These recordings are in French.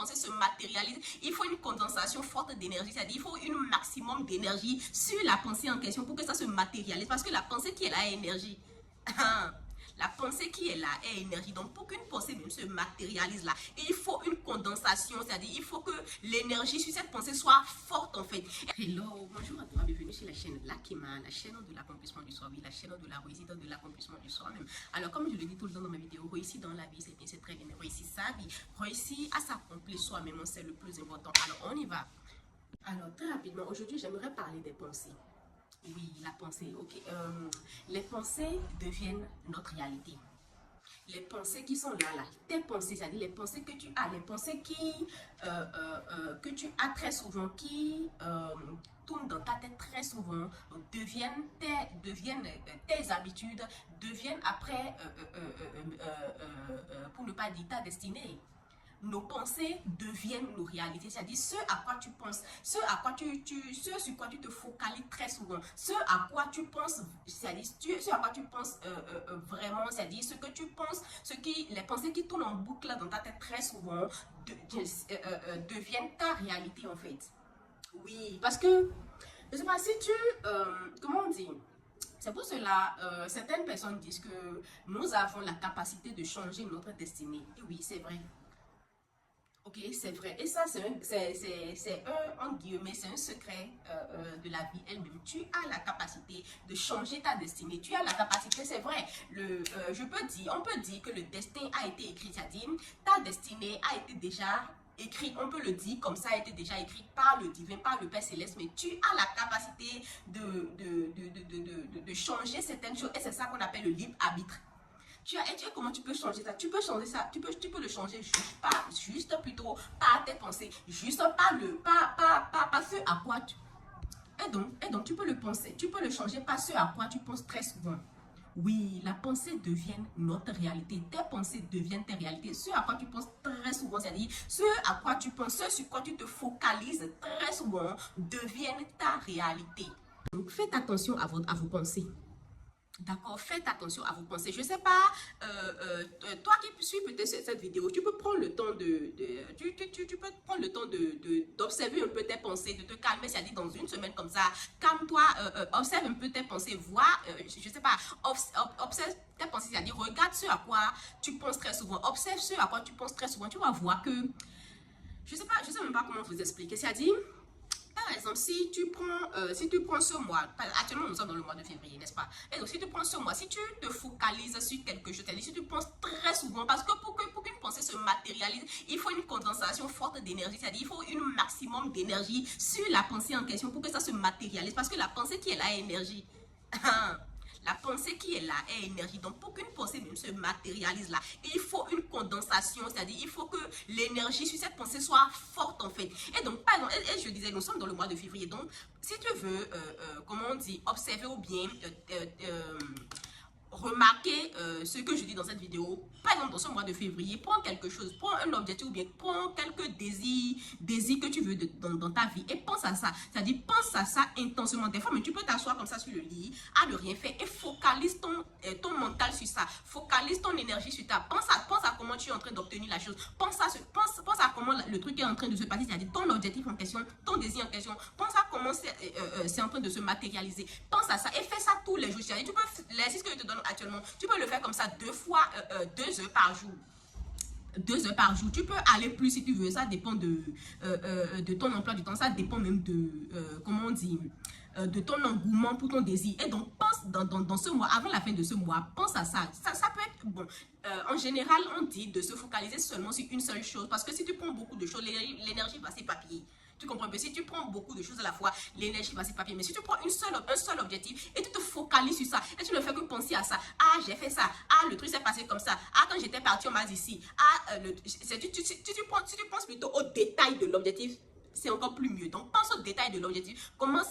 pensée se matérialise, il faut une condensation forte d'énergie, c'est-à-dire il faut un maximum d'énergie sur la pensée en question pour que ça se matérialise, parce que la pensée qui est là est énergie. La pensée qui est là est énergie. Donc, pour qu'une pensée même se matérialise là, il faut une condensation, c'est-à-dire il faut que l'énergie sur cette pensée soit forte en fait. Hello, bonjour à toi, bienvenue sur la chaîne Lakima, la chaîne de l'accomplissement du soi, oui, la chaîne de la réussite, de l'accomplissement du soi-même. Alors, comme je le dis tout le temps dans ma vidéo, réussir dans la vie, c'est bien, c'est très bien. Réussir sa vie, réussir à s'accomplir soi-même, c'est le plus important. Alors, on y va. Alors, très rapidement, aujourd'hui, j'aimerais parler des pensées. Oui, la pensée, ok. Les pensées deviennent notre réalité. Les pensées qui sont là, tes pensées, c'est-à-dire les pensées que tu as, les pensées que tu as très souvent, qui tournent dans ta tête très souvent, deviennent tes habitudes, deviennent après, pour ne pas dire ta destinée. Nos pensées deviennent nos réalités, c'est-à-dire ce à quoi tu penses, ce sur quoi tu te focalises très souvent, ce à quoi tu penses, c'est-à-dire ce à quoi tu penses vraiment, c'est-à-dire ce que tu penses, les pensées qui tournent en boucle dans ta tête très souvent deviennent ta réalité en fait. Oui, parce que, je ne sais pas si comment on dit, c'est pour cela, certaines personnes disent que nous avons la capacité de changer notre destinée. Et oui, c'est vrai. Ok, c'est vrai. Et ça, c'est entre guillemets, c'est un secret de la vie elle-même. Tu as la capacité de changer ta destinée. Tu as la capacité, c'est vrai. On peut dire que le destin a été écrit. C'est-à-dire, ta destinée a été déjà écrite. On peut le dire comme ça, a été déjà écrite par le divin, par le Père Céleste. Mais tu as la capacité de changer certaines choses. Et c'est ça qu'on appelle le libre arbitre. Et tu sais comment tu peux changer ça? Tu peux changer ça, tu peux le changer juste plutôt par tes pensées, juste par ce à quoi tu... Et donc tu peux le penser, tu peux le changer par ce à quoi tu penses très souvent. Oui, la pensée devient notre réalité. Tes pensées deviennent tes réalités. Ce à quoi tu penses très souvent, c'est-à-dire ce à quoi tu penses, ce sur quoi tu te focalises très souvent, deviennent ta réalité. Donc faites attention à vos pensées. D'accord, faites attention à vos pensées. Je ne sais pas, toi qui suis peut-être cette vidéo, tu peux prendre le temps tu peux prendre le temps d'observer un peu tes pensées, de te calmer, c'est-à-dire dans une semaine comme ça, calme-toi, observe un peu tes pensées, vois, je ne sais pas, observe tes pensées, c'est-à-dire regarde ce à quoi tu penses très souvent, observe ce à quoi tu penses très souvent, tu vas voir que, je ne sais même pas comment vous expliquer, c'est-à-dire, par exemple, si tu prends ce mois, actuellement nous sommes dans le mois de février, n'est-ce pas? Et donc si tu prends ce mois, si tu te focalises sur quelque chose, c'est-à-dire si tu penses très souvent, parce que pour qu'une pensée se matérialise, il faut une condensation forte d'énergie, c'est-à-dire il faut un maximum d'énergie sur la pensée en question pour que ça se matérialise, parce que la pensée qui est là est énergie. La pensée qui est là est énergie. Donc, pour qu'une pensée même se matérialise là, il faut une condensation, c'est-à-dire il faut que l'énergie sur cette pensée soit forte en fait. Et donc, pardon, et je disais, nous sommes dans le mois de février. Donc, si tu veux, comment on dit, observer ou bien remarquez ce que je dis dans cette vidéo. Par exemple, dans ce mois de février, prends quelque chose, prends un objectif ou bien prends quelques désirs que tu veux dans ta vie et pense à ça. C'est-à-dire, pense à ça intensément. Des fois, mais tu peux t'asseoir comme ça sur le lit, à ne rien faire et focalise ton mental sur ça. Focalise ton énergie sur ça. Pense à comment tu es en train d'obtenir la chose. Pense à comment le truc est en train de se passer. C'est-à-dire, ton objectif en question, ton désir en question. Pense à comment c'est en train de se matérialiser. Pense à ça et fais ça tous les jours. Tu peux, l'exercice que je te donne actuellement, tu peux le faire comme ça 2 heures par jour. 2 heures par jour. Tu peux aller plus si tu veux. Ça dépend de ton emploi du temps. Ça dépend même de, comment on dit, de ton engouement pour ton désir. Et donc, pense dans ce mois, avant la fin de ce mois, pense à ça. Ça peut être bon. En général, on dit de se focaliser seulement sur une seule chose. Parce que si tu prends beaucoup de choses, l'énergie va s'éparpiller. Tu comprends? Mais si tu prends beaucoup de choses à la fois, l'énergie va s'éparpiller. Mais si tu prends un seul objectif et tu te focalises sur ça, et tu ne fais que penser à ça, ah, j'ai fait ça, ah, le truc s'est passé comme ça, ah, quand j'étais parti, on m'a dit ci, ah, si tu penses plutôt au détail de l'objectif, c'est encore plus mieux. Donc, pense au détail de l'objectif. Comment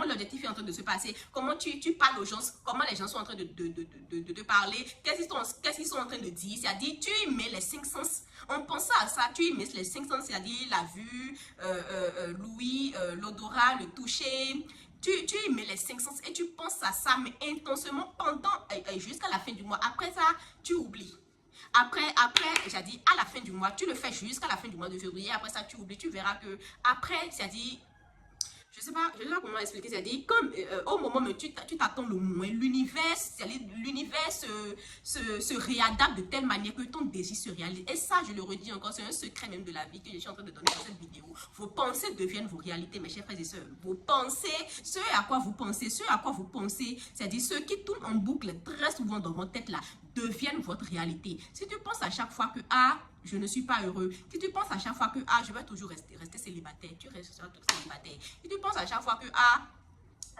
l'objectif est en train de se passer. Comment tu parles aux gens. Comment les gens sont en train de te parler. Qu'est-ce qu'ils sont en train de dire. C'est-à-dire, tu y mets les 5 sens. En pensant à ça, tu y mets les 5 sens. C'est-à-dire, la vue, l'ouïe, l'odorat, le toucher. Tu y mets les 5 sens et tu penses à ça, mais intensément jusqu'à la fin du mois. Après ça, tu oublies. Après, j'ai dit, à la fin du mois, tu le fais jusqu'à la fin du mois de février. Après ça, tu oublies, tu verras que après, c'est-à-dire, je sais pas comment expliquer, c'est-à-dire, comme au moment où tu t'attends le moins, l'univers se réadapte de telle manière que ton désir se réalise. Et ça, je le redis encore, c'est un secret même de la vie que je suis en train de donner dans cette vidéo. Vos pensées deviennent vos réalités, mes chers frères et sœurs. Vos pensées, ce à quoi vous pensez, c'est-à-dire ceux qui tournent en boucle très souvent dans votre tête là, deviennent votre réalité. Si tu penses à chaque fois que, ah, je ne suis pas heureux. Si tu penses à chaque fois que, ah, je vais toujours rester célibataire, tu resteras toujours célibataire. Si tu penses à chaque fois que, ah,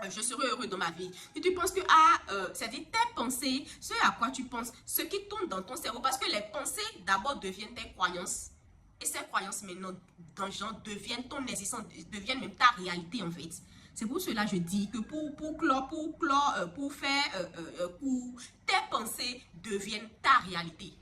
je serai heureux dans ma vie. Si tu penses que, ah, c'est-à-dire tes pensées, ce à quoi tu penses, ce qui tourne dans ton cerveau, parce que les pensées d'abord deviennent tes croyances. Et ces croyances maintenant, deviennent ton existence, deviennent même ta réalité en fait. C'est pour cela que je dis que pour faire, tes pensées deviennent ta réalité.